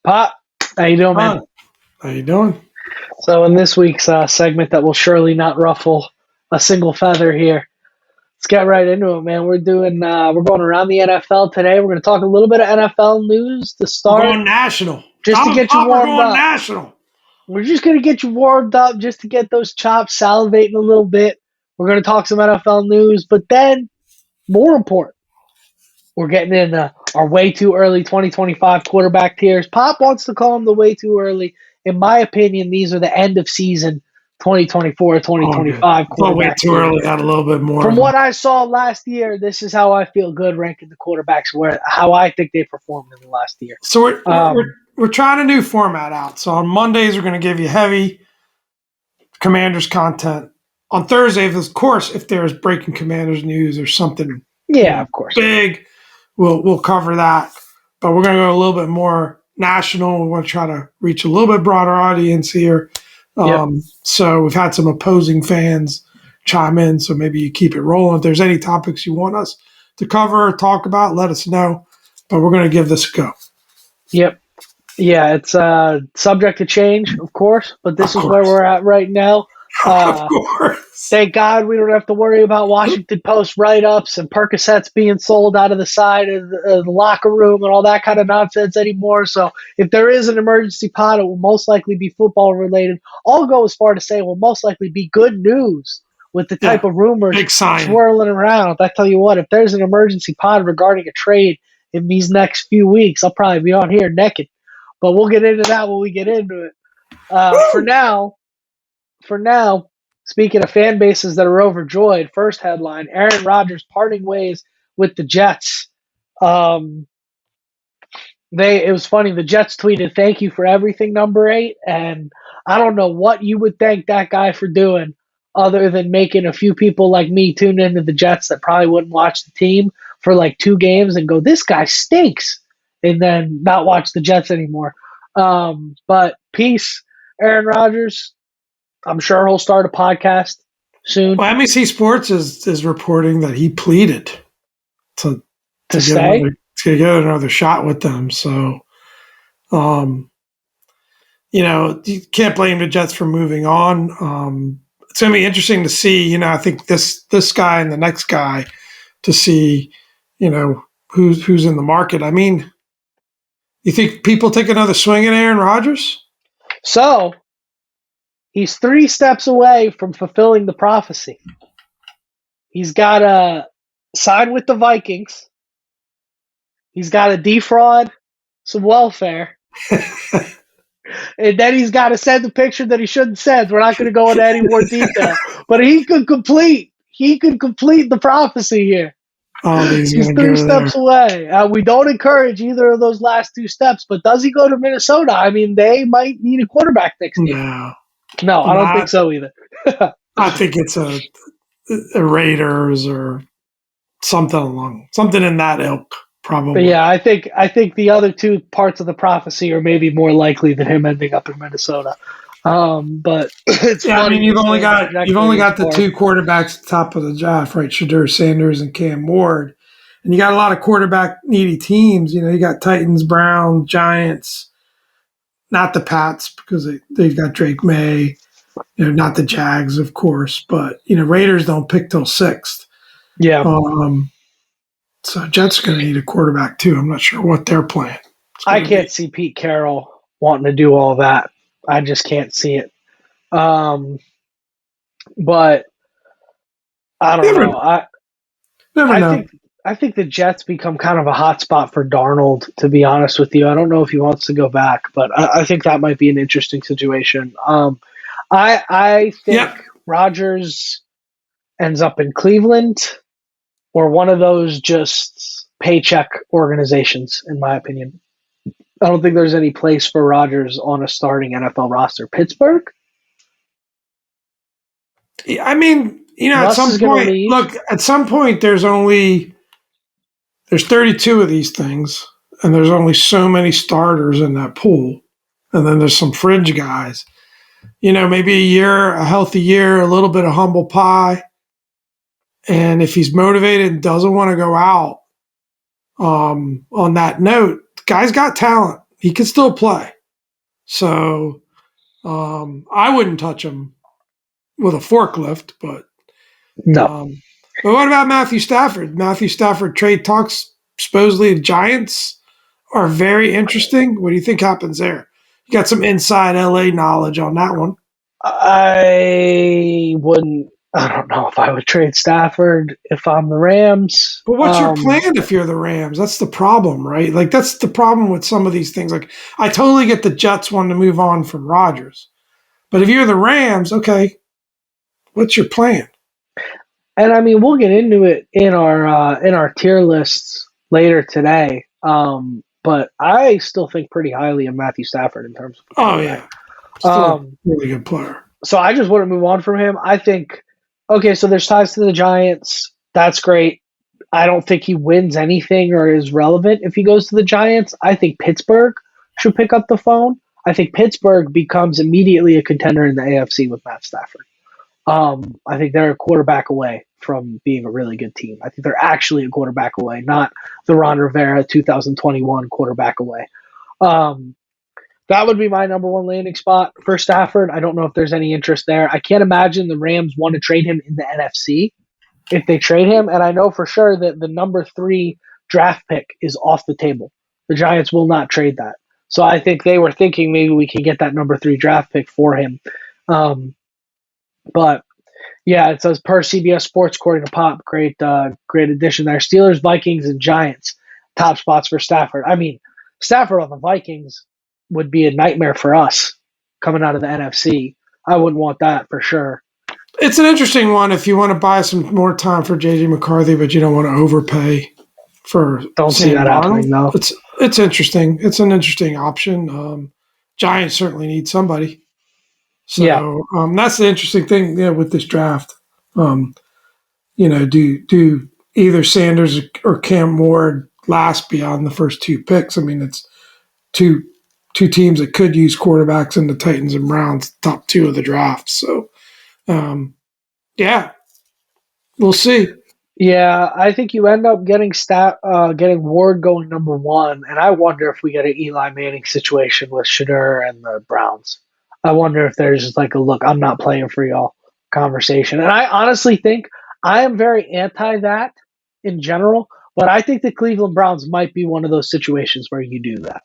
Pop, how you doing, man? Huh. How you doing? So in this week's segment that will surely not ruffle a single feather here, let's get right into it, man. We're going around the NFL today. We're going to talk a little bit of NFL news to We're start, going national. just to Donald get you Trump, we're warmed going up. national. We're just going to get you warmed up, just to get those chops salivating a little bit. We're going to talk some NFL news, but then, more important, we're getting in our way too early 2025 quarterback tiers. Pop wants to call them the way too early. In my opinion, these are the end of season 2024 Oh, good. 2025 I thought way quarterback too tiers. early. Had a little bit more From of them. what I saw last year, this is how I feel good ranking the quarterbacks, where how I think they performed in the last year. So we're trying a new format out. So on Mondays we're going to give you heavy Commanders content. On Thursday, of course, if there's breaking Commanders news or something, Yeah, of course. big, we'll cover that. But we're going to go a little bit more national. We want to try to reach a little bit broader audience here. Yep. So we've had some opposing fans chime in, so maybe you keep it rolling. If there's any topics you want us to cover or talk about, let us know. But we're going to give this a go. Yep. Yeah, it's subject to change, of course, but this Of is where course. we're at right now. Of course. Thank God we don't have to worry about Washington Post write-ups and Percocets being sold out of the side of the locker room and all that kind of nonsense anymore. So if there is an emergency pod, it will most likely be football related. I'll go as far to say it will most likely be good news with the type Yeah, of rumors big sign. swirling around. I tell you what, if there's an emergency pod regarding a trade in these next few weeks, I'll probably be on here naked. But we'll get into that when we get into it. For now, speaking of fan bases that are overjoyed, first headline: Aaron Rodgers parting ways with the Jets. It was funny. The Jets tweeted, "Thank you for everything, number 8." And I don't know what you would thank that guy for doing, other than making a few people like me tune into the Jets that probably wouldn't watch the team for like 2 games and go, "This guy stinks," and then not watch the Jets anymore. But peace, Aaron Rodgers. I'm sure he'll start a podcast soon. Well, NBC Sports is reporting that he pleaded to stay. get another shot with them. So, you can't blame the Jets for moving on. It's going to be interesting to see. I think this guy and the next guy to see, who's in the market. I mean, you think people take another swing at Aaron Rodgers? So he's 3 steps away from fulfilling the prophecy. He's got to side with the Vikings. He's got to defraud some welfare. And then he's got to send a picture that he shouldn't send. We're not going to go into any more detail. But he could complete the prophecy here. He's 3 steps away. We don't encourage either of those last 2 steps, but does he go to Minnesota? I mean, they might need a quarterback next year. No, I don't think so either. I think it's a Raiders or something in that ilk, probably. But yeah, I think the other 2 parts of the prophecy are maybe more likely than him ending up in Minnesota. But it's funny. I mean, you've only got the 2 quarterbacks at the top of the draft, right? Shedeur Sanders and Cam Ward, and you got a lot of quarterback needy teams. You got Titans, Browns, Giants, not the Pats because they've got Drake May. Not the Jags, of course, but Raiders don't pick till 6th. Yeah. So Jets are going to need a quarterback too. I'm not sure what they're playing. I can't see Pete Carroll wanting to do all that. I just can't see it. But I don't know. I think the Jets become kind of a hot spot for Darnold, to be honest with you. I don't know if he wants to go back, but I think that might be an interesting situation. I think Rodgers ends up in Cleveland or one of those just paycheck organizations, in my opinion. I don't think there's any place for Rodgers on a starting NFL roster. Pittsburgh? I mean, at some point there's 32 of these things, and there's only so many starters in that pool. And then there's some fringe guys. Maybe a healthy year, a little bit of humble pie. And if he's motivated and doesn't want to go out, on that note, the guy's got talent. he could still play. So I wouldn't touch him with a forklift, but No. But what about Matthew Stafford? Matthew Stafford trade talks, supposedly the Giants are very interesting. What do you think happens there? You got some inside LA knowledge on that one. I wouldn't. I don't know if I would trade Stafford if I'm the Rams. But what's your plan if you're the Rams? That's the problem, right? Like, that's the problem with some of these things. Like, I totally get the Jets wanting to move on from Rodgers. But if you're the Rams, okay, what's your plan? And I mean, we'll get into it in our tier lists later today. But I still think pretty highly of Matthew Stafford in terms of quarterback. Still a really good player. So I just want to move on from him. I think, okay, so there's ties to the Giants. That's great. I don't think he wins anything or is relevant if he goes to the Giants. I think Pittsburgh should pick up the phone. I think Pittsburgh becomes immediately a contender in the AFC with Matt Stafford. I think they're a quarterback away from being a really good team. I think they're actually a quarterback away, not the Ron Rivera 2021 quarterback away. That would be my number one landing spot for Stafford. I don't know if there's any interest there. I can't imagine the Rams want to trade him in the NFC if they trade him. And I know for sure that the number 3 draft pick is off the table. The Giants will not trade that. So I think they were thinking maybe we can get that number 3 draft pick for him. But yeah, it says per CBS Sports, according to Pop, great addition there. Steelers, Vikings, and Giants, top spots for Stafford. I mean, Stafford on the Vikings would be a nightmare for us coming out of the NFC. I wouldn't want that for sure. It's an interesting one if you want to buy some more time for JJ McCarthy, but you don't want to overpay for Don't see that happening, though. It's interesting. It's an interesting option. Giants certainly need somebody. So yeah. That's the interesting thing with this draft. Do either Sanders or Cam Ward last beyond the first 2 picks? I mean, it's two teams that could use quarterbacks in the Titans and Browns, top 2 of the draft. So, yeah, we'll see. Yeah, I think you end up getting Ward going number 1, and I wonder if we get an Eli Manning situation with Shedeur and the Browns. I wonder if there's just like a look, I'm not playing for y'all conversation. And I honestly think I am very anti that in general, but I think the Cleveland Browns might be one of those situations where you do that.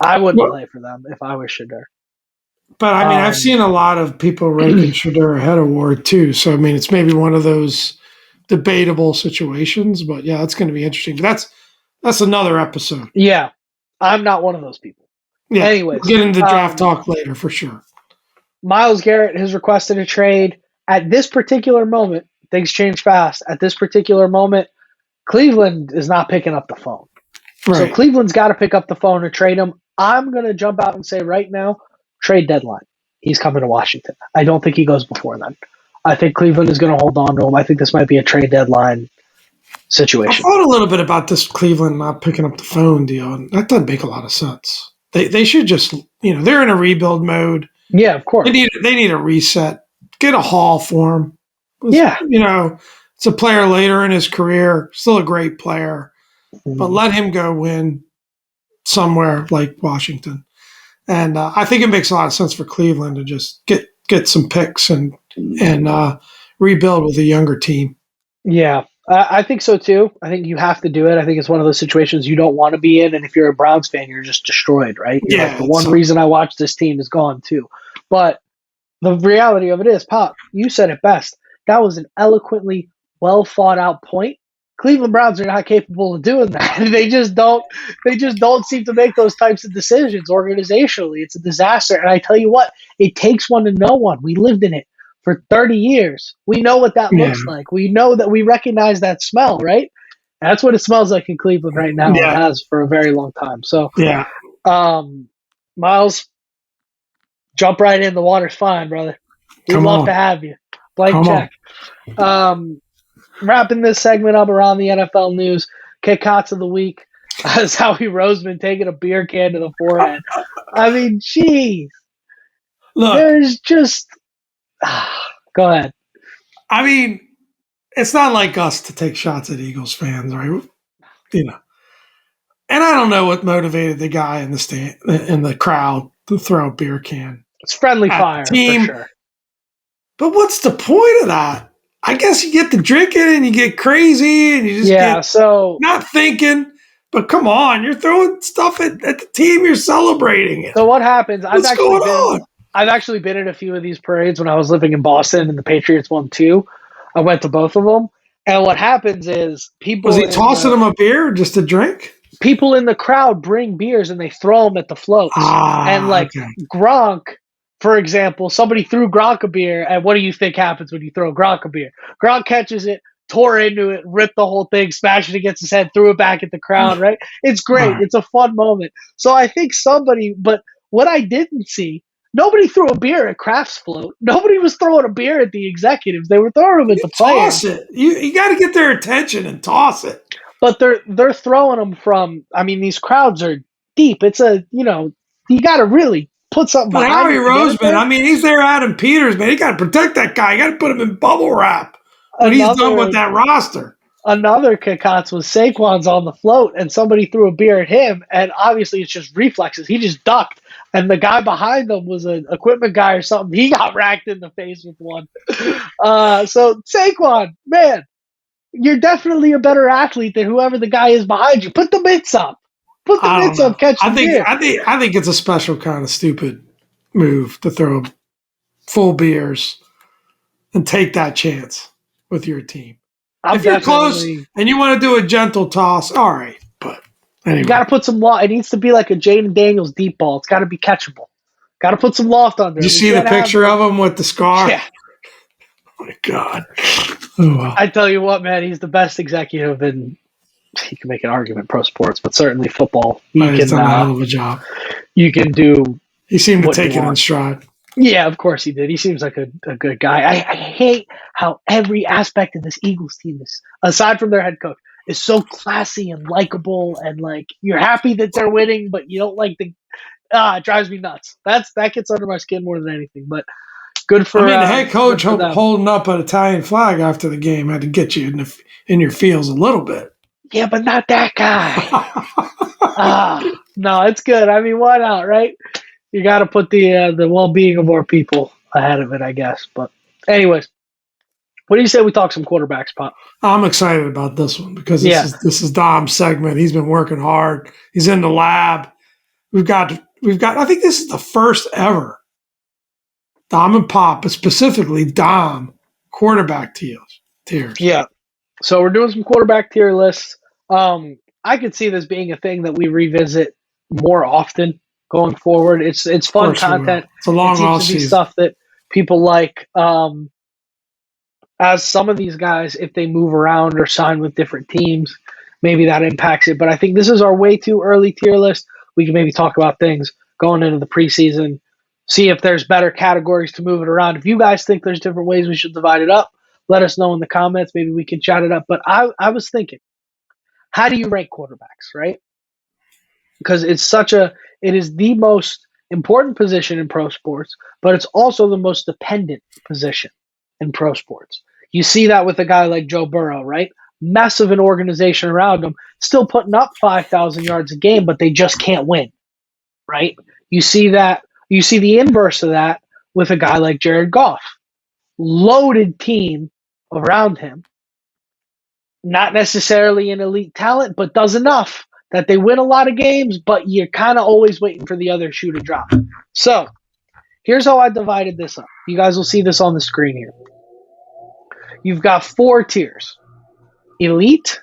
I wouldn't play for them if I was Shedeur. But I mean, I've seen a lot of people ranking Shedeur ahead of Ward too. So I mean, it's maybe one of those debatable situations. But yeah, it's going to be interesting. But that's another episode. Yeah, I'm not one of those people. Yeah. Anyways, we'll get into draft talk later for sure. Myles Garrett has requested a trade. At this particular moment, things change fast. At this particular moment, Cleveland is not picking up the phone. Right. So Cleveland's got to pick up the phone and trade him. I'm going to jump out and say right now, trade deadline. He's coming to Washington. I don't think he goes before then. I think Cleveland is going to hold on to him. I think this might be a trade deadline situation. I thought a little bit about this Cleveland not picking up the phone deal, and that doesn't make a lot of sense. They should just, they're in a rebuild mode. Yeah, of course. They need a reset. Get a haul for him. Yeah. It's a player later in his career, still a great player, but let him go win somewhere like Washington. And I think it makes a lot of sense for Cleveland to just get some picks and rebuild with a younger team. Yeah, I think so too. I think you have to do it. I think it's one of those situations you don't want to be in, and if you're a Browns fan, you're just destroyed, right? You're like, the one reason I watch this team is gone too. But the reality of it is, Pop, you said it best. That was an eloquently well thought out point. Cleveland Browns are not capable of doing that. They just don't seem to make those types of decisions organizationally. It's a disaster. And I tell you what, it takes one to know one. We lived in it for 30 years. We know what that looks like. We know that we recognize that smell, right? That's what it smells like in Cleveland right now. Yeah. It has for a very long time. So, Myles, jump right in. The water's fine, brother. We'd love to have you. Blank check. Wrapping this segment up around the NFL news, Kick-Cots of the week is Howie Roseman taking a beer can to the forehead. I mean, geez. Look, there's just... Go ahead. I mean, it's not like us to take shots at Eagles fans, right? And I don't know what motivated the guy in the crowd to throw a beer can. It's friendly at fire the team. for sure. But what's the point of that? I guess you get to drinking and you get crazy and you just get not thinking. But come on, you're throwing stuff at the team you're celebrating it. So what happens? What's going on? I've actually been at a few of these parades when I was living in Boston and the Patriots won too. I went to both of them. And what happens is people... Was he tossing them a beer just to drink? People in the crowd bring beers and they throw them at the floats. And Gronk, for example, somebody threw Gronk a beer, and what do you think happens when you throw Gronk a beer? Gronk catches it, tore into it, ripped the whole thing, smashed it against his head, threw it back at the crowd, right? It's great. Right. It's a fun moment. So I think but what I didn't see, nobody threw a beer at Kraft's float. Nobody was throwing a beer at the executives. They were throwing them at the players. Toss it. You got to get their attention and toss it. But they're throwing them from, I mean, these crowds are deep. It's you got to really put something behind it. Howie Roseman, I mean, he's there Adam Peters, man. You got to protect that guy. You got to put him in bubble wrap when he's done with that roster. Another Kikats was Saquon's on the float, and somebody threw a beer at him, and obviously it's just reflexes. He just ducked, and the guy behind them was an equipment guy or something. He got racked in the face with one. So Saquon, man, you're definitely a better athlete than whoever the guy is behind you. Put the mitts up. Put the mitts up, catch the beer. I think it's a special kind of stupid move to throw full beers and take that chance with your team. If you're close and you want to do a gentle toss, all right. But anyway. You got to put some loft. It needs to be like a Jaden Daniels deep ball. It's got to be catchable. Got to put some loft under it. You see the picture of him with the scar? Yeah. Oh, my God. Oh, wow. I tell you what, man, he's the best executive in, you can make an argument, pro sports, but certainly football. He's done a hell of a job. You can do. He seemed to take it in stride. Yeah, of course he did. He seems like a good guy. I hate how every aspect of this Eagles team is, aside from their head coach, is so classy and likable, and like you're happy that they're winning, but you don't like it drives me nuts. That gets under my skin more than anything. But good for. The head coach holding up an Italian flag after the game had to get you in your feels a little bit. Yeah, but not that guy. No, it's good. I mean, why not, right? You got to put the well-being of our people ahead of it, I guess. But anyways, what do you say we talk some quarterbacks, Pop? I'm excited about this one because this is Dom's segment. He's been working hard. He's in the lab. We've got. I think this is the first ever Dom and Pop, but specifically Dom quarterback tiers. Yeah. So we're doing some quarterback tier lists. I could see this being a thing that we revisit more often going forward. It's fun content. It's a long off season. Stuff that people like. As some of these guys, if they move around or sign with different teams, maybe that impacts it. But I think this is our way too early tier list. We can maybe talk about things going into the preseason, see if there's better categories to move it around. If you guys think there's different ways we should divide it up, let us know in the comments. Maybe we can chat it up. But I was thinking, how do you rank quarterbacks, right? Because it is the most important position in pro sports, but it's also the most dependent position in pro sports. You see that with a guy like Joe Burrow, right? Mess of an organization around him, still putting up 5,000 yards a game, but they just can't win, right? You see the inverse of that with a guy like Jared Goff. Loaded team around him. Not necessarily an elite talent, but does enough that they win a lot of games, but you're kind of always waiting for the other shoe to drop. So here's how I divided this up. You guys will see this on the screen here. You've got 4 tiers. Elite.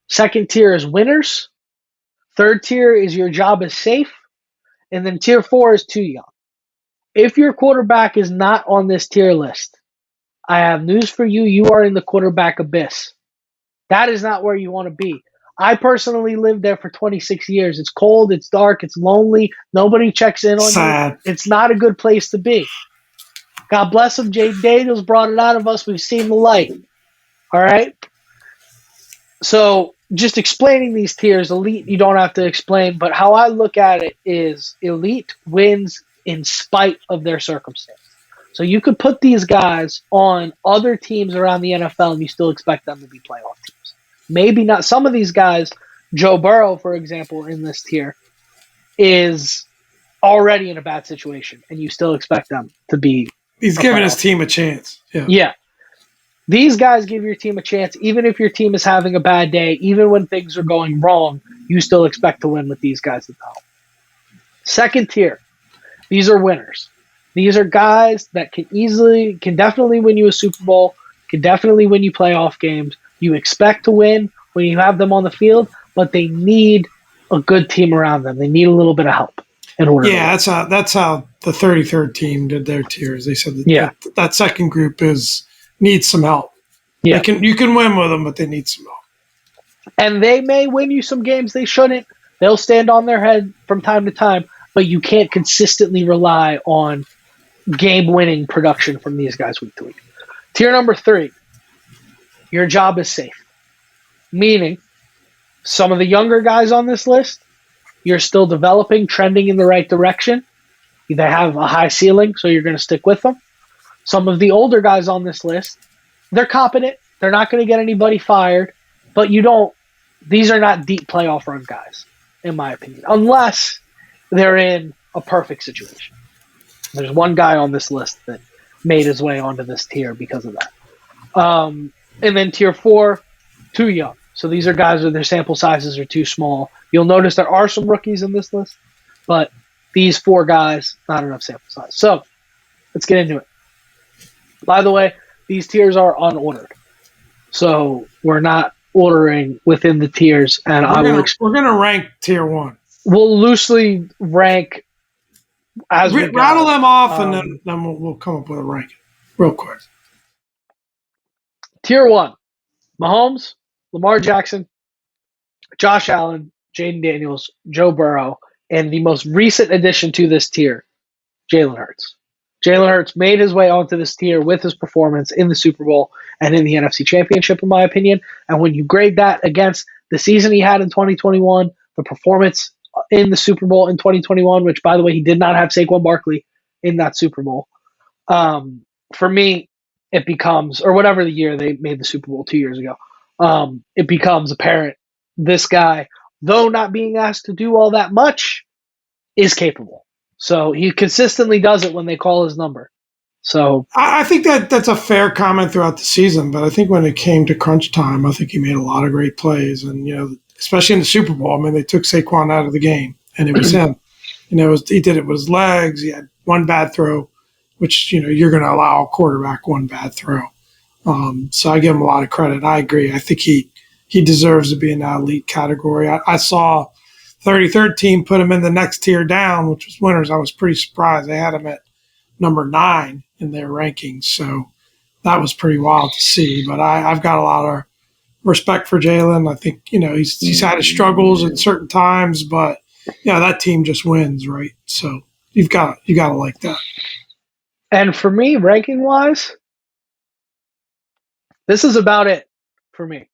Second tier is winners. Third tier is your job is safe. And then tier 4 is too young. If your quarterback is not on this tier list, I have news for you. You are in the quarterback abyss. That is not where you want to be. I personally lived there for 26 years. It's cold, it's dark, it's lonely. Nobody checks in on you. It's not a good place to be. God bless him. Jade Daniels brought it out of us. We've seen the light. All right? So just explaining these tiers, elite, you don't have to explain, but how I look at it is elite wins in spite of their circumstance. So you could put these guys on other teams around the NFL and you still expect them to be playoff teams. Maybe not. Some of these guys, Joe Burrow, for example, in this tier, is already in a bad situation, and you still expect them to be. He's giving his team a chance. Yeah. These guys give your team a chance, even if your team is having a bad day, even when things are going wrong, you still expect to win with these guys at the helm. Second tier, these are winners. These are guys that can definitely win you a Super Bowl, can definitely win you playoff games. You expect to win when you have them on the field, but they need a good team around them. They need a little bit of help in order. Yeah, that's how the 33rd team did their tiers. They said that second group needs some help. Yeah, you can win with them, but they need some help. And they may win you some games they shouldn't. They'll stand on their head from time to time, but you can't consistently rely on game-winning production from these guys week to week. Tier number 3, your job is safe. Meaning, some of the younger guys on this list, you're still developing, trending in the right direction. They have a high ceiling, so you're going to stick with them. Some of the older guys on this list, they're competent. They're not going to get anybody fired, but these are not deep playoff run guys, in my opinion, unless they're in a perfect situation. There's one guy on this list that made his way onto this tier because of that. And then tier 4, too young. So these are guys where their sample sizes are too small. You'll notice there are some rookies in this list, but these 4 guys, not enough sample size. So let's get into it. By the way, these tiers are unordered. So we're not ordering within the tiers. And we're going to rank tier 1. We'll loosely rank as we rattle them off, and then we'll come up with a ranking real quick. Tier 1, Mahomes, Lamar Jackson, Josh Allen, Jaden Daniels, Joe Burrow, and the most recent addition to this tier, Jalen Hurts. Jalen Hurts made his way onto this tier with his performance in the Super Bowl and in the NFC Championship, in my opinion. And when you grade that against the season he had in 2021, the performance in the Super Bowl in 2021, which, by the way, he did not have Saquon Barkley in that Super Bowl. For me, it becomes, or whatever the year they made the Super Bowl 2 years ago, it becomes apparent this guy, though not being asked to do all that much, is capable. So he consistently does it when they call his number. So I think that's a fair comment throughout the season, but I think when it came to crunch time, I think he made a lot of great plays, and especially in the Super Bowl. I mean, they took Saquon out of the game, and it was him. He did it with his legs. He had one bad throw, which you're going to allow a quarterback one bad throw. So I give him a lot of credit. I agree. I think he deserves to be in that elite category. I saw 33rd team put him in the next tier down, which was winners. I was pretty surprised. They had him at number 9 in their rankings. So that was pretty wild to see. But I've got a lot of respect for Jalen. I think, he's had his struggles at certain times, but that team just wins, right? So you've got to like that. And for me, ranking wise, this is about it for me.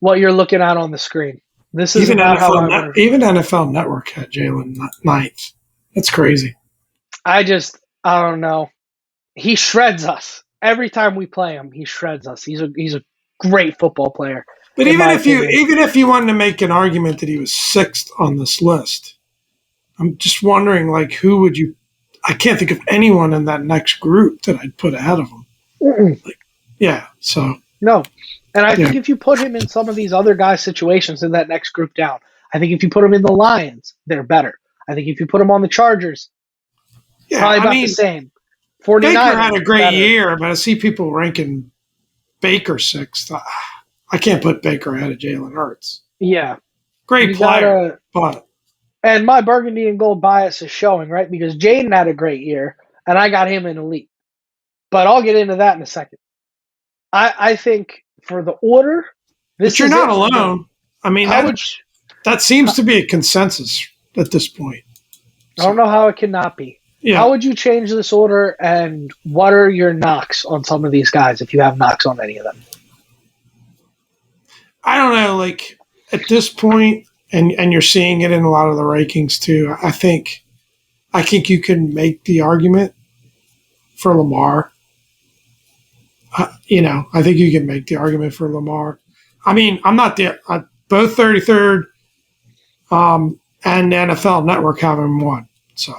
What you're looking at on the screen. This is even about even NFL Network had Jalen 9th. That's crazy. I don't know. He shreds us every time we play him. He shreds us. He's a great football player. But even if you wanted to make an argument that he was 6th on this list, I'm just wondering, who would you? I can't think of anyone in that next group that I'd put ahead of him. So no. And I think if you put him in some of these other guys' situations in that next group down, I think if you put him in the Lions, they're better. I think if you put him on the Chargers, probably about the same. 49ers, Baker had a great year, but I see people ranking Baker 6th. I can't put Baker ahead of Jalen Hurts. Yeah. Great player, but... And my burgundy and gold bias is showing, right? Because Jaden had a great year, and I got him in elite. But I'll get into that in a second. I think for the order, but you're not alone. I mean, that seems to be a consensus at this point. I don't know how it cannot be. Yeah. How would you change this order, and what are your knocks on some of these guys if you have knocks on any of them? I don't know. At this point, and you're seeing it in a lot of the rankings too, I think you can make the argument for Lamar. I think you can make the argument for Lamar. I mean, I'm not both 33rd and NFL Network have him one. So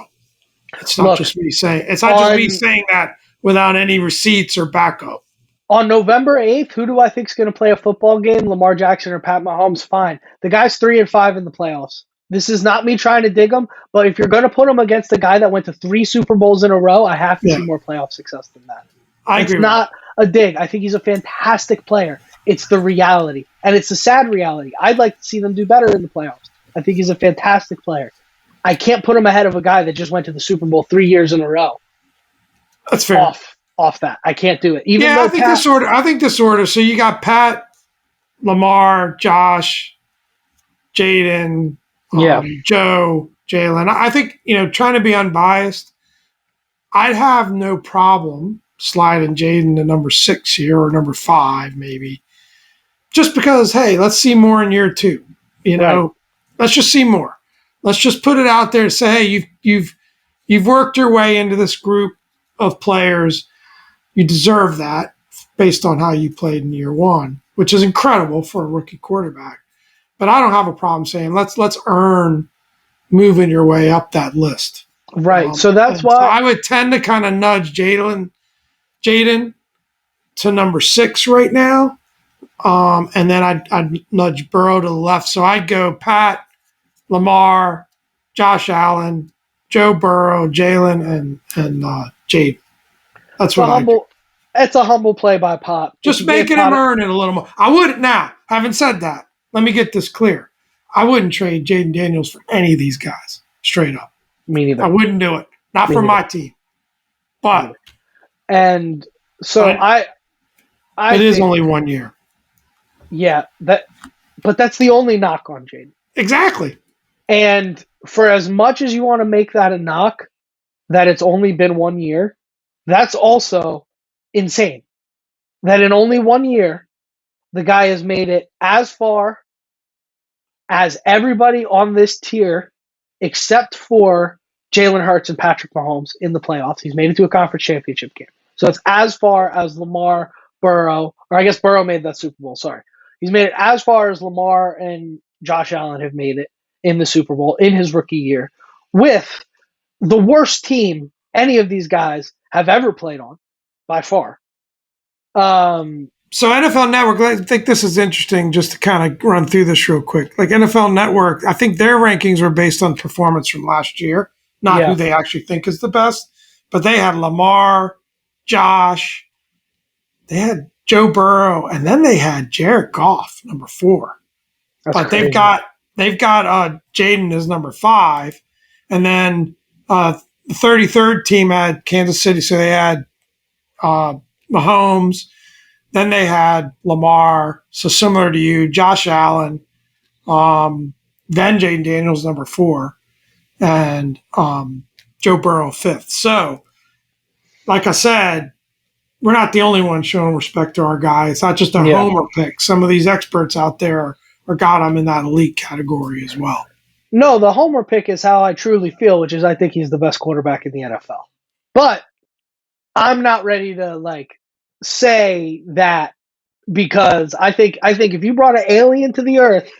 it's not just me saying. It's not just me saying that without any receipts or backup. On November 8th, who do I think is going to play a football game? Lamar Jackson or Pat Mahomes? Fine. The guy's 3-5 in the playoffs. This is not me trying to dig him, but if you're going to put him against the guy that went to 3 Super Bowls in a row, I have to see more playoff success than that. I agree. It's not a dig. I think he's a fantastic player. It's the reality, and it's a sad reality. I'd like to see them do better in the playoffs. I think he's a fantastic player. I can't put him ahead of a guy that just went to the Super Bowl 3 years in a row. That's fair. Off that. I can't do it. I think this order. So you got Pat, Lamar, Josh, Jaden, Joe, Jalen. I think, trying to be unbiased, I'd have no problem sliding Jaden to number 6 here or number 5 maybe. Just because, hey, let's see more in year 2. Let's just see more. Let's just put it out there and say, hey, you've worked your way into this group of players. You deserve that based on how you played in year 1, which is incredible for a rookie quarterback. But I don't have a problem saying let's earn moving your way up that list. Right. So that's why I would tend to kind of nudge Jaden to number 6 right now. And then I'd nudge Burrow to the left. So I'd go Pat, Lamar, Josh Allen, Joe Burrow, Jalen, and Jaden. That's what I do. It's a humble play by Pop. Just making him earn it a little more. I wouldn't now. Having said that, let me get this clear. I wouldn't trade Jaden Daniels for any of these guys. Straight up. Me neither. I wouldn't do it. Not for my team. But and so I it is only 1 year. Yeah, but that's the only knock on Jaden. Exactly. And for as much as you want to make that a knock, that it's only been 1 year, that's also insane. That in only 1 year, the guy has made it as far as everybody on this tier, except for Jalen Hurts and Patrick Mahomes in the playoffs. He's made it to a conference championship game. So it's as far as Lamar, Burrow, or I guess Burrow made that Super Bowl, sorry. He's made it as far as Lamar and Josh Allen have made it in the Super Bowl in his rookie year with the worst team any of these guys have ever played on by far. So NFL Network, I think this is interesting just to kind of run through this real quick. Like NFL Network, I think their rankings were based on performance from last year, not who they actually think is the best. But they had Lamar, Josh, they had Joe Burrow, and then they had Jared Goff, number 4. But crazy. they've got Jaden as number 5. And then the 33rd team had Kansas City, so they had Mahomes. Then they had Lamar, so similar to you, Josh Allen, then Jaden Daniels, number 4, and Joe Burrow, 5th. So, like I said, we're not the only ones showing respect to our guy. It's not just a homer pick. Some of these experts out there are got him in that elite category as well. No, the homer pick is how I truly feel, which is I think he's the best quarterback in the NFL. But I'm not ready to say that because I think if you brought an alien to the earth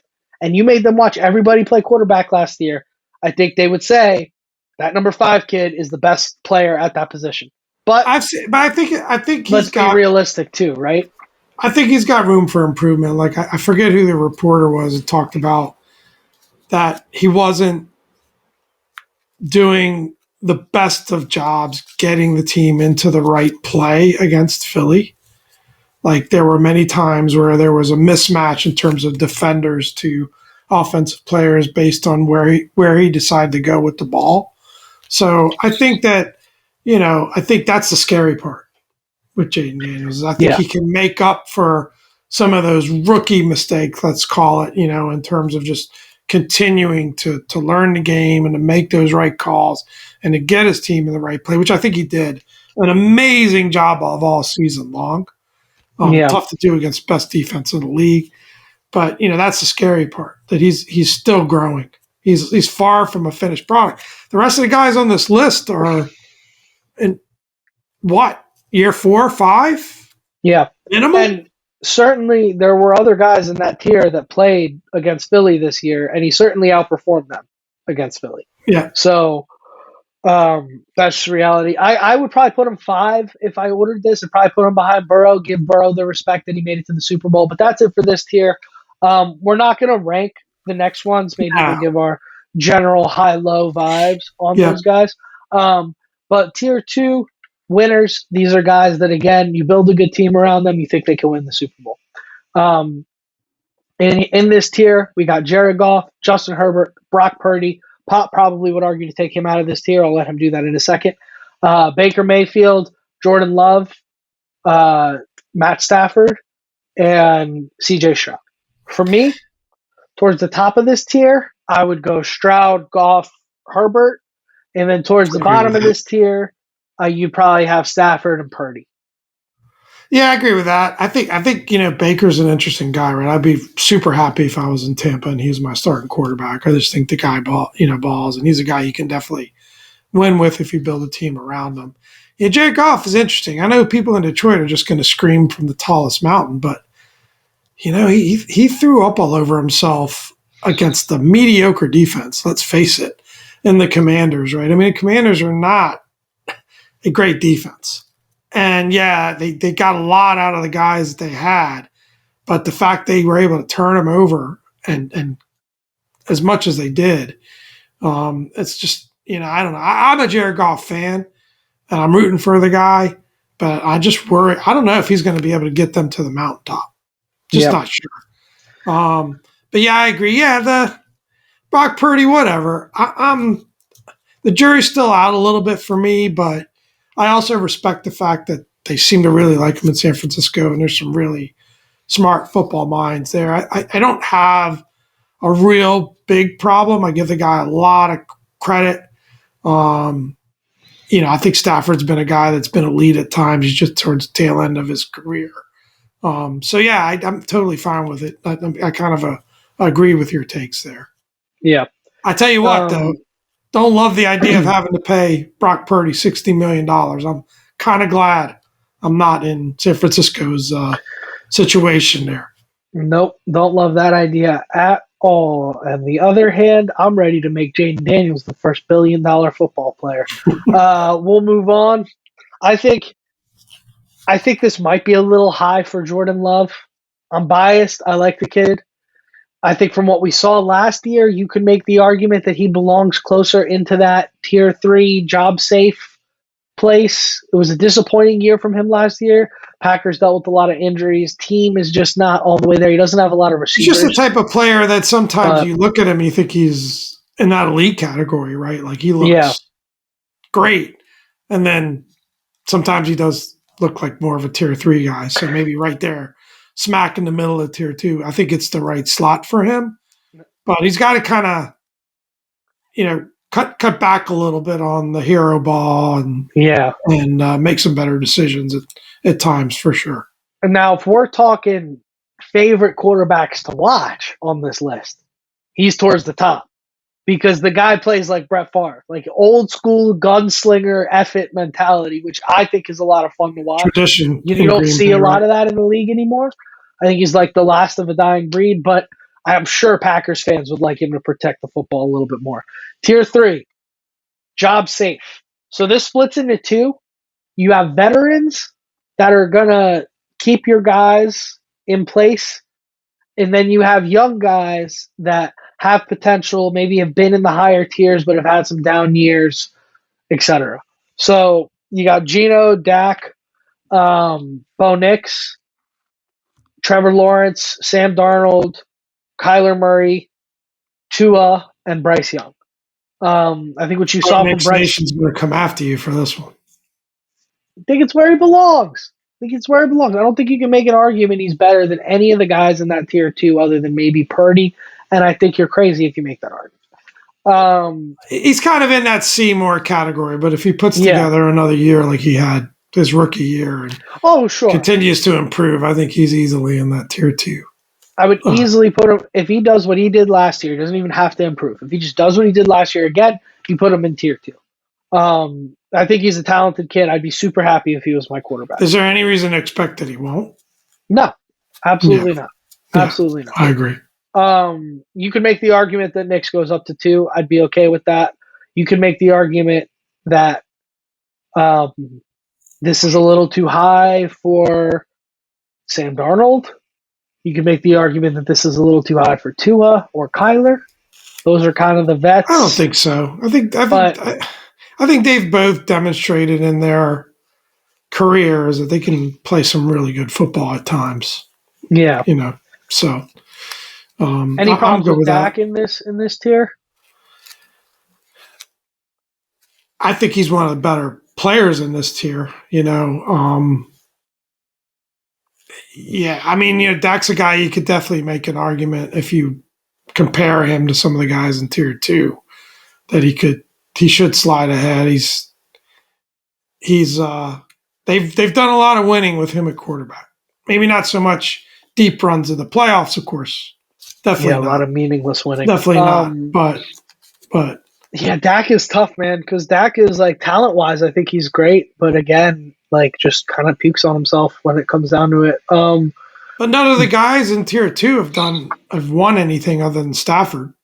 and you made them watch everybody play quarterback last year, I think they would say that number 5 kid is the best player at that position. But I think let's be realistic too, right? I think he's got room for improvement. Like I forget who the reporter was that talked about that he wasn't doing the best of jobs getting the team into the right play against Philly. Like there were many times where there was a mismatch in terms of defenders to offensive players based on where he decided to go with the ball. So I think that, I think that's the scary part with Jaden Daniels. I think he can make up for some of those rookie mistakes, let's call it, in terms of just continuing to learn the game and to make those right calls and to get his team in the right play, which I think he did an amazing job of all season long. Tough to do against best defense in the league. But, that's the scary part, that he's still growing. He's far from a finished product. The rest of the guys on this list are in year 4 or 5? Yeah. Minimum? certainly there were other guys in that tier that played against Philly this year, and he certainly outperformed them against Philly. Yeah. So that's just reality. I would probably put him 5 if I ordered this, and probably put him behind Burrow, give Burrow the respect that he made it to the Super Bowl. But that's it for this tier. We're not going to rank the next ones. Maybe we'll give our general high-low vibes on those guys. But tier 2 winners, these are guys that, again, you build a good team around them, you think they can win the Super Bowl. In this tier, we got Jared Goff, Justin Herbert, Brock Purdy. Pop probably would argue to take him out of this tier. I'll let him do that in a second. Baker Mayfield, Jordan Love, Matt Stafford, and CJ Stroud. For me, towards the top of this tier, I would go Stroud, Goff, Herbert. And then towards the bottom of this tier, you'd probably have Stafford and Purdy. Yeah, I agree with that. I think Baker's an interesting guy, right? I'd be super happy if I was in Tampa and he's my starting quarterback. I just think the guy balls, and he's a guy you can definitely win with if you build a team around him. Yeah, Jared Goff is interesting. I know people in Detroit are just going to scream from the tallest mountain, but he threw up all over himself against the mediocre defense. Let's face it, and the Commanders, right? I mean, the Commanders are not a great defense. And yeah, they got a lot out of the guys that they had, but the fact they were able to turn them over and as much as they did, it's just, I don't know. I'm a Jared Goff fan, and I'm rooting for the guy, but I just worry. I don't know if he's going to be able to get them to the mountaintop. Just not sure. But yeah, I agree. Yeah, the Brock Purdy, whatever. The jury's still out a little bit for me, but I also respect the fact that they seem to really like him in San Francisco, and there's some really smart football minds there. I don't have a real big problem. I give the guy a lot of credit. I think Stafford's been a guy that's been elite at times. He's just towards the tail end of his career. So yeah, I'm totally fine with it. I kind of agree with your takes there. Yeah. I tell you what, though, don't love the idea of having to pay Brock Purdy $60 million. I'm kind of glad I'm not in San Francisco's situation there. Nope, don't love that idea at all. On the other hand, I'm ready to make Jaden Daniels the first billion-dollar football player. We'll move on. I think this might be a little high for Jordan Love. I'm biased. I like the kid. I think from what we saw last year, you could make the argument that he belongs closer into that tier 3 job safe place. It was a disappointing year from him last year. Packers dealt with a lot of injuries. Team is just not all the way there. He doesn't have a lot of receivers. He's just the type of player that sometimes you look at him and you think he's in that elite category, right? Like he looks great. And then sometimes he does look like more of a tier 3 guy. So maybe right there, smack in the middle of tier 2. I think it's the right slot for him. But he's got to kind of, cut back a little bit on the hero ball and make some better decisions at times for sure. And now, if we're talking favorite quarterbacks to watch on this list, he's towards the top because the guy plays like Brett Favre, like old school gunslinger effort mentality, which I think is a lot of fun to watch. Tradition. You don't see a lot of that in the league anymore. I think he's like the last of a dying breed, but I'm sure Packers fans would like him to protect the football a little bit more. Tier 3, job safe. So this splits into 2. You have veterans that are going to keep your guys in place, and then you have young guys that have potential, maybe have been in the higher tiers but have had some down years, etc. So you got Geno, Dak, Bo Nix, Trevor Lawrence, Sam Darnold, Kyler Murray, Tua, and Bryce Young. I think what you saw from Bryce Nation's going to come after you for this one. I think it's where he belongs. I don't think you can make an argument he's better than any of the guys in that tier 2 other than maybe Purdy, and I think you're crazy if you make that argument. He's kind of in that Seymour category, but if he puts together another year like he had his rookie year and continues to improve, I think he's easily in that tier 2. I would easily put him, if he does what he did last year, he doesn't even have to improve. If he just does what he did last year again, you put him in tier 2. I think he's a talented kid. I'd be super happy if he was my quarterback. Is there any reason to expect that he won't? No. Absolutely not. Yeah, Absolutely not. I agree. You could make the argument that Knicks goes up to 2. I'd be okay with that. You could make the argument that um, this is a little too high for Sam Darnold. You could make the argument that this is a little too high for Tua or Kyler. Those are kind of the vets. I don't think so. I think they've both demonstrated in their careers that they can play some really good football at times. Yeah. So any problems with Dak that. in this tier? I think he's one of the better players in this tier. Yeah, I mean, Dak's a guy you could definitely make an argument if you compare him to some of the guys in tier 2 that he should slide ahead. They've done a lot of winning with him at quarterback. Maybe not so much deep runs in the playoffs, of course. Definitely not. A lot of meaningless winning. Definitely not. But yeah, Dak is tough, man, because Dak is like talent-wise, I think he's great, but again, like just kind of pukes on himself when it comes down to it. But none of the guys in tier 2 have won anything other than Stafford,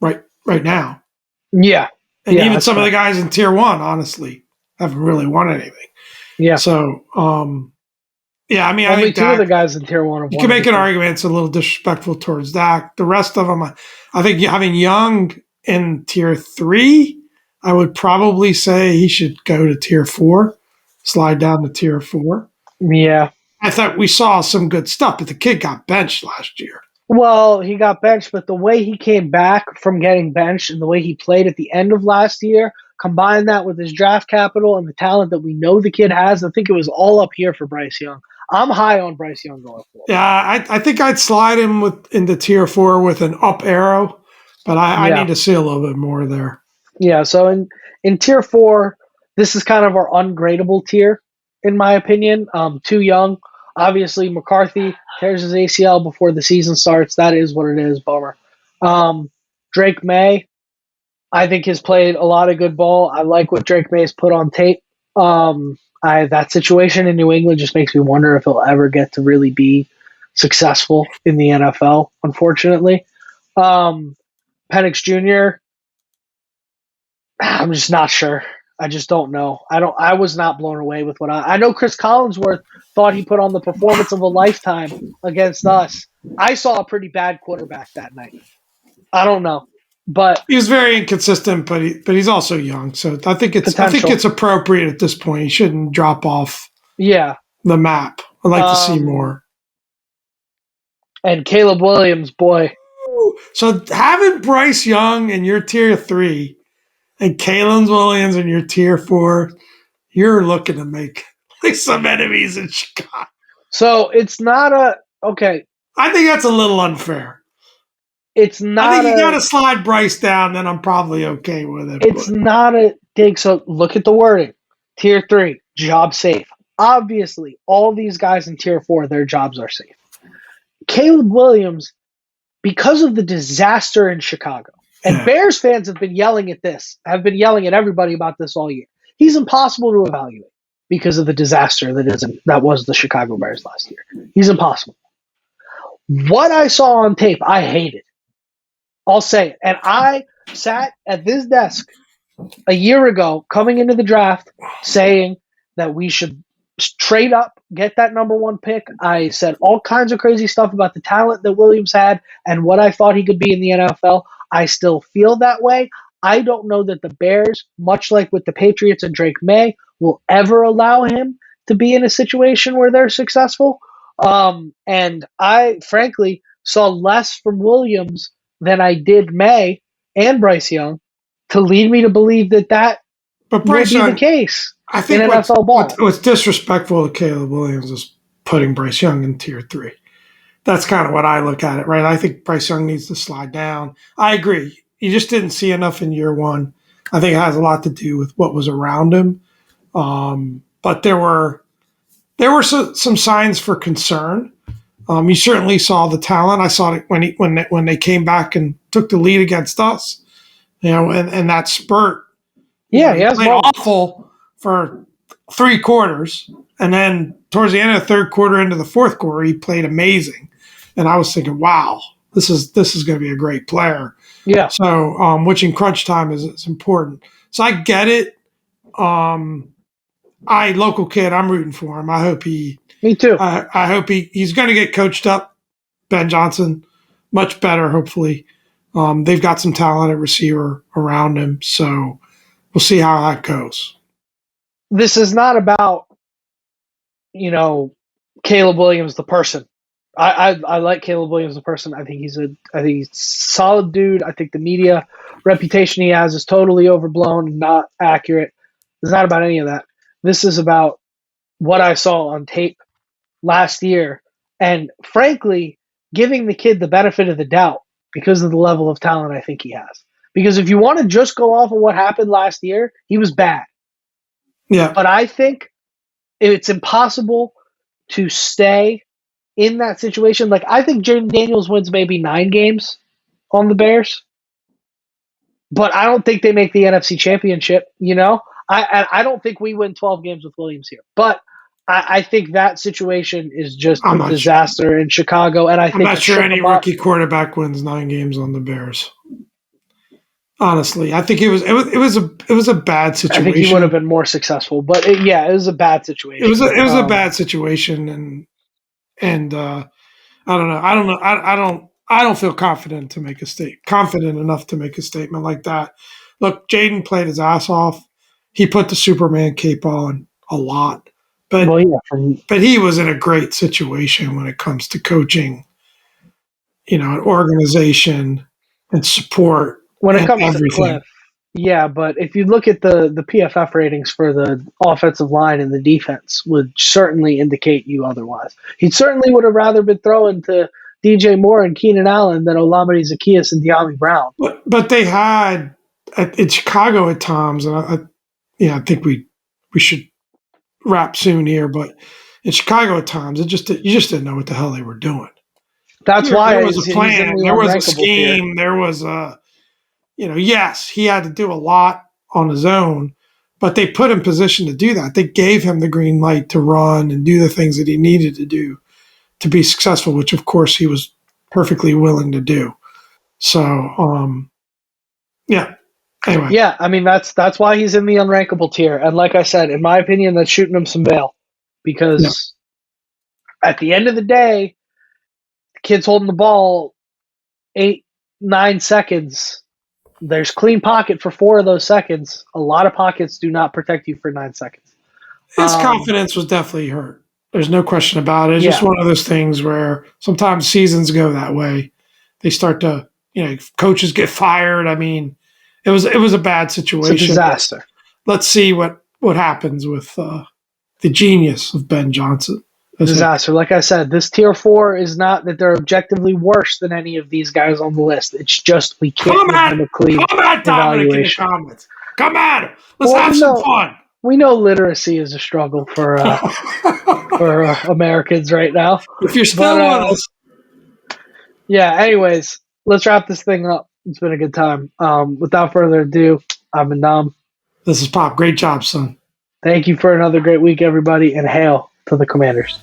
right now. Yeah. And even some of the guys in tier 1, honestly, haven't really won anything. Yeah. So, I mean, only 2 of the guys in tier 1 have won. You can make an argument it's a little disrespectful towards Dak. The rest of them, I think having Young in tier 3, I would probably say he should go to tier 4, slide down to tier 4. Yeah. I thought we saw some good stuff, but the kid got benched last year. Well, he got benched, but the way he came back from getting benched and the way he played at the end of last year, combine that with his draft capital and the talent that we know the kid has, I think it was all up here for Bryce Young. I'm high on Bryce Young going forward. Yeah, I think I'd slide him into tier 4 with an up arrow, but I need to see a little bit more there. Yeah, so in tier 4, this is kind of our ungradable tier, in my opinion. Too young. Obviously, McCarthy tears his ACL before the season starts. That is what it is. Bummer. Drake May, I think, has played a lot of good ball. I like what Drake May has put on tape. That situation in New England just makes me wonder if he'll ever get to really be successful in the NFL, unfortunately. Penix Jr., I'm just not sure. I just don't know. I was not blown away with what I know Chris Collinsworth thought he put on the performance of a lifetime against us. I saw a pretty bad quarterback that night. I don't know. But he was very inconsistent, but he's also young, so I think it's appropriate at this point. He shouldn't drop off the map. I'd like to see more. And Caleb Williams, boy. So having Bryce Young in your tier 3 and Caleb Williams in your tier 4, you're looking to make some enemies in Chicago. So it's not okay. I think that's a little unfair. It's not. I think you got to slide Bryce down, then I'm probably okay with it. It's not a dig. So look at the wording. Tier 3, job safe. Obviously, all these guys in tier 4, their jobs are safe. Caleb Williams, because of the disaster in Chicago, and Bears fans have been yelling at everybody about this all year. He's impossible to evaluate because of the disaster that was the Chicago Bears last year. He's impossible. What I saw on tape, I hated. I'll say it. And I sat at this desk a year ago, coming into the draft, saying that we should trade up, get that number 1 pick. I said all kinds of crazy stuff about the talent that Williams had and what I thought he could be in the NFL. I still feel that way. I don't know that the Bears, much like with the Patriots and Drake May, will ever allow him to be in a situation where they're successful. And I, frankly, saw less from Williams than I did May and Bryce Young to lead me to believe that will be the case. I think what's disrespectful to Caleb Williams is putting Bryce Young in tier 3. That's kind of what I look at it, right? I think Bryce Young needs to slide down. I agree. You just didn't see enough in year 1. I think it has a lot to do with what was around him. But there were some signs for concern. You certainly saw the talent. I saw it when they came back and took the lead against us. And that spurt. Yeah, he played awful for 3 quarters, and then towards the end of the third quarter into the fourth quarter, he played amazing. And I was thinking, wow, this is going to be a great player. Yeah. So, which in crunch time is important. So I get it. Local kid, I'm rooting for him. I hope he. Me too. I hope he's going to get coached up. Ben Johnson, much better, hopefully. They've got some talent at receiver around him, so we'll see how that goes. This is not about, Caleb Williams the person. I like Caleb Williams the person. I think he's a solid dude. I think the media reputation he has is totally overblown and not accurate. It's not about any of that. This is about what I saw on tape last year, and frankly, giving the kid the benefit of the doubt because of the level of talent I think he has. Because if you want to just go off of what happened last year, he was bad. Yeah. But I think it's impossible to stay in that situation. Like, I think Jaden Daniels wins maybe 9 games on the Bears, but I don't think they make the NFC Championship, I don't think we win 12 games with Williams here. But I think that situation is just a disaster in Chicago. And I'm not sure any rookie quarterback wins 9 games on the Bears. Honestly, I think it was a bad situation. I think he would have been more successful, but it was a bad situation. It was a bad situation, and I don't know. I don't feel confident enough to make a statement like that. Look, Jaden played his ass off. He put the Superman cape on a lot, but he was in a great situation when it comes to coaching, an organization and support. When it comes to Cliff, yeah, but if you look at the PFF ratings for the offensive line and the defense would certainly indicate you otherwise. He certainly would have rather been throwing to DJ Moore and Keenan Allen than Olamide Zaccheaus and De'Ami Brown. But they had in Chicago at times, and I think we should wrap soon here. But in Chicago at times, you just didn't know what the hell they were doing. That's why there was a plan, there was a scheme, there was a. Yes, he had to do a lot on his own, but they put him in position to do that. They gave him the green light to run and do the things that he needed to do to be successful, which of course he was perfectly willing to do. So, yeah. Anyway. Yeah, I mean that's why he's in the unrankable tier. And like I said, in my opinion, that's shooting him some bail. Because at the end of the day, the kid's holding the ball 8-9 seconds. There's clean pocket for 4 of those seconds. A lot of pockets do not protect you for 9 seconds. His confidence was definitely hurt. There's no question about it. It's just one of those things where sometimes seasons go that way. They start to, coaches get fired. I mean, it was a bad situation. It's a disaster. Let's see what happens with the genius of Ben Johnson. Disaster. Like I said, this tier 4 is not that they're objectively worse than any of these guys on the list. It's just we can't give them a clean evaluation. In the comments. Come at him. Let's have some fun. We know literacy is a struggle for Americans right now. If you're still with us. Yeah, anyways, let's wrap this thing up. It's been a good time. Without further ado, I've been Dom. This is Pop. Great job, son. Thank you for another great week, everybody, and hail to the Commanders.